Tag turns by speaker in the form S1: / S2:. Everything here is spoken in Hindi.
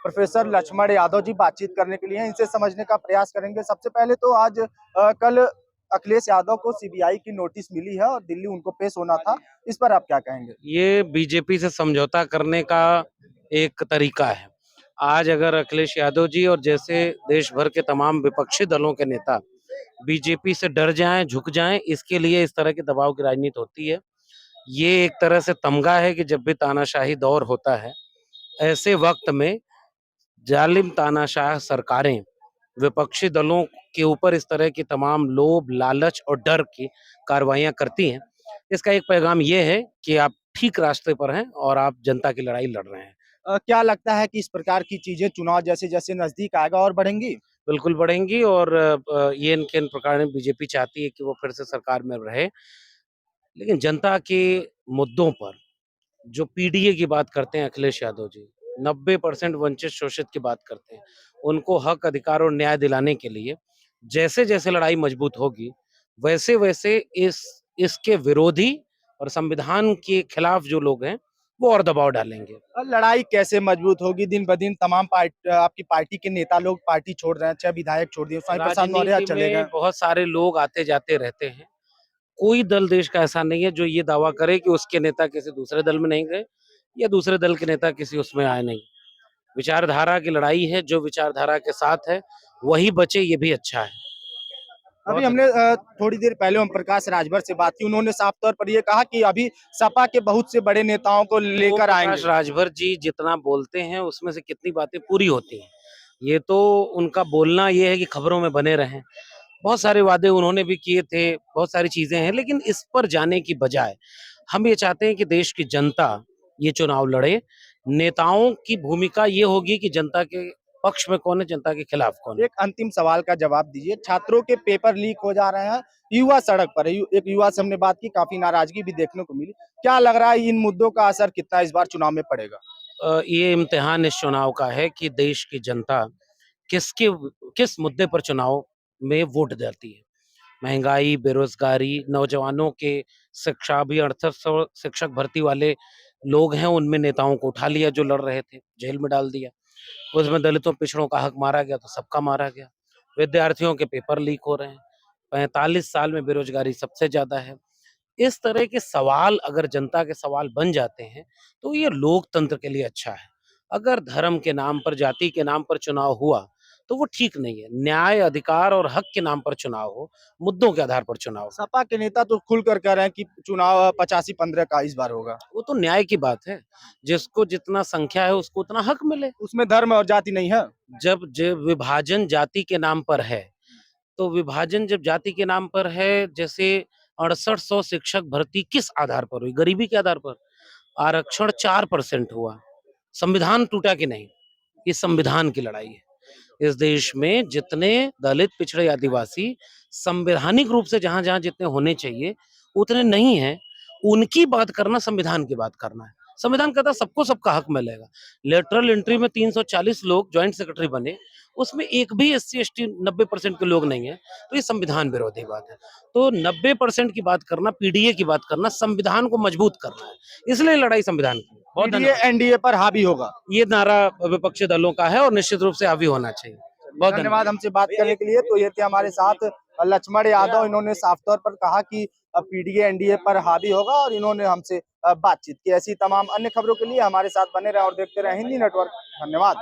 S1: प्रोफेसर लक्ष्मण यादव जी बातचीत करने के लिए हैं। इनसे समझने का प्रयास करेंगे। सबसे पहले तो आज कल अखिलेश यादव को सीबीआई की नोटिस मिली है और दिल्ली उनको पेश होना था। इस पर आप क्या कहेंगे?
S2: ये बीजेपी से समझौता करने का एक तरीका है। आज अगर अखिलेश यादव जी और जैसे देश भर के तमाम विपक्षी दलों के नेता बीजेपी से डर जाएं, झुक जाएं, इसके लिए इस तरह के दबाव की राजनीति होती है। ये एक तरह से तमगा है कि जब भी तानाशाही दौर होता है, ऐसे वक्त में जालिम तानाशाह सरकारें विपक्षी दलों के ऊपर इस तरह की तमाम लोभ, लालच और डर की कार्रवाइयां करती हैं। इसका एक पैगाम ये है कि आप ठीक रास्ते पर हैं और आप जनता की लड़ाई लड़ रहे हैं।
S1: क्या लगता है कि इस प्रकार की चीजें चुनाव जैसे-जैसे नजदीक आएगा और बढ़ेंगी?
S2: बिल्कुल बढ़ेंगी और ये इनके इन प्रकार बीजेपी चाहती है कि वो फिर से सरकार में रहे। लेकिन जनता के मुद्दों पर जो पीडीए की बात करते हैं अखिलेश यादव जी, 90% वंचित शोषित की बात करते हैं। उनको हक, अधिकार और न्याय दिलाने के लिए जैसे-जैसे लड़ाई मजबूत होगी, वैसे-वैसे इसके विरोधी और संविधान के खिलाफ जो लोग हैं, वो और दबाव डालेंगे।
S1: लड़ाई कैसे मजबूत होगी? दिन ब दिन तमाम आपकी पार्टी के नेता लोग पार्टी छोड़ रहे हैं, 6 विधायक छोड़ दिए, स्वामी प्रसाद मौर्य
S2: राजनीति
S1: चले गए।
S2: में बहुत सारे लोग आते-जाते रहते हैं। कोई दल देश का ऐसा नहीं है जो ये दावा करे कि उसके नेता किसी दूसरे दल में नहीं गए या दूसरे दल के नेता किसी उसमें आए नहीं। विचारधारा की लड़ाई है, जो विचारधारा के साथ है वही बचे, ये भी अच्छा है।
S1: अभी
S2: बहुत
S1: हमने
S2: अच्छा।
S1: थोड़ी देर पहले ओम प्रकाश राजभर से बात की। उन्होंने साफ तौर पर ये कहा कि अभी सपा के बहुत से बड़े नेताओं को
S2: ओम
S1: लेकर
S2: प्रकाश
S1: आएंगे।
S2: राजभर जी जितना बोलते हैं उसमें से कितनी बातें पूरी होती हैं। ये तो उनका बोलना ये है कि खबरों में बने रहें। बहुत सारे वादे उन्होंने भी किए थे, बहुत सारी चीजें हैं, लेकिन इस पर जाने की बजाय हम ये चाहते हैं कि देश की जनता ये चुनाव लड़े। नेताओं की भूमिका ये होगी कि जनता के पक्ष में कौन है, जनता के खिलाफ कौन है।
S1: एक अंतिम सवाल का जवाब दीजिए। छात्रों के पेपर लीक हो जा रहे हैं, युवा सड़क पर है। एक युवा से हमने बात की, काफी नाराजगी भी देखने को मिली। क्या लग रहा है इन मुद्दों का असर कितना इस बार चुनाव में पड़ेगा?
S2: ये इम्तिहान इस चुनाव का है कि देश की जनता किसके किस मुद्दे पर चुनाव में वोट देती है। महंगाई, बेरोजगारी, नौजवानों के शिक्षा, अभी 6800 शिक्षक भर्ती वाले लोग हैं, उनमें नेताओं को उठा लिया जो लड़ रहे थे, जेल में डाल दिया। उसमें दलितों, पिछड़ों का हक मारा गया तो सबका मारा गया। विद्यार्थियों के पेपर लीक हो रहे हैं। 45 साल में बेरोजगारी सबसे ज्यादा है। इस तरह के सवाल अगर जनता के सवाल बन जाते हैं, तो ये लोकतंत्र के लिए अच्छा है। अगर धर्म के नाम पर, जाति के नाम पर चुनाव हुआ, तो वो ठीक नहीं है। न्याय, अधिकार और हक के नाम पर चुनाव हो, मुद्दों के आधार पर चुनाव हो।
S1: सपा के नेता तो खुलकर कह रहे हैं कि चुनाव 85-15 का इस बार होगा।
S2: वो तो न्याय की बात है। जिसको जितना संख्या है उसको उतना हक मिले।
S1: उसमें धर्म और जाति नहीं है।
S2: जब विभाजन जाति के नाम पर है, तो विभाजन जब जाति के नाम पर है, जैसे 6800 शिक्षक भर्ती किस आधार पर हुई? गरीबी के आधार पर। आरक्षण 4% हुआ। संविधान टूटा कि नहीं? ये संविधान की लड़ाई है। इस देश में जितने दलित, पिछड़े, आदिवासी संवैधानिक रूप से जहां-जहां जितने होने चाहिए, उतने नहीं हैं। उनकी बात करना संविधान की बात करना है। संविधान कहता है सबको सबका हक मिलेगा। लेटरल एंट्री में 340 लोग जॉइंट सेक्रेटरी बने, उसमें एक भी एससी एसटी 90% के लोग नहीं है, तो ये संविधान विरोधी बात है। तो 90% की बात करना, पीडीए की बात करना, संविधान को मजबूत करना है। इसलिए लड़ाई संविधान की है। बहुत
S1: पीडीए
S2: धन्यवाद।
S1: एनडीए पर हावी होगा।
S2: ये नारा विपक्षी दलों का है और निश्चित रूप से हावी होना चाहिए। बहुत
S1: धन्यवाद
S2: धन्यवाद।
S1: हमसे बात करने के लिए। तो ये थे हमारे साथ लक्ष्मण यादव। इन्होंने साफ तौर पर कहा कि पीडीए एनडीए पर हावी होगा और इन्होंने हमसे बातचीत की। ऐसी तमाम अन्य खबरों के लिए हमारे साथ बने रहें और देखते रहें हिंदी नेटवर्क। धन्यवाद।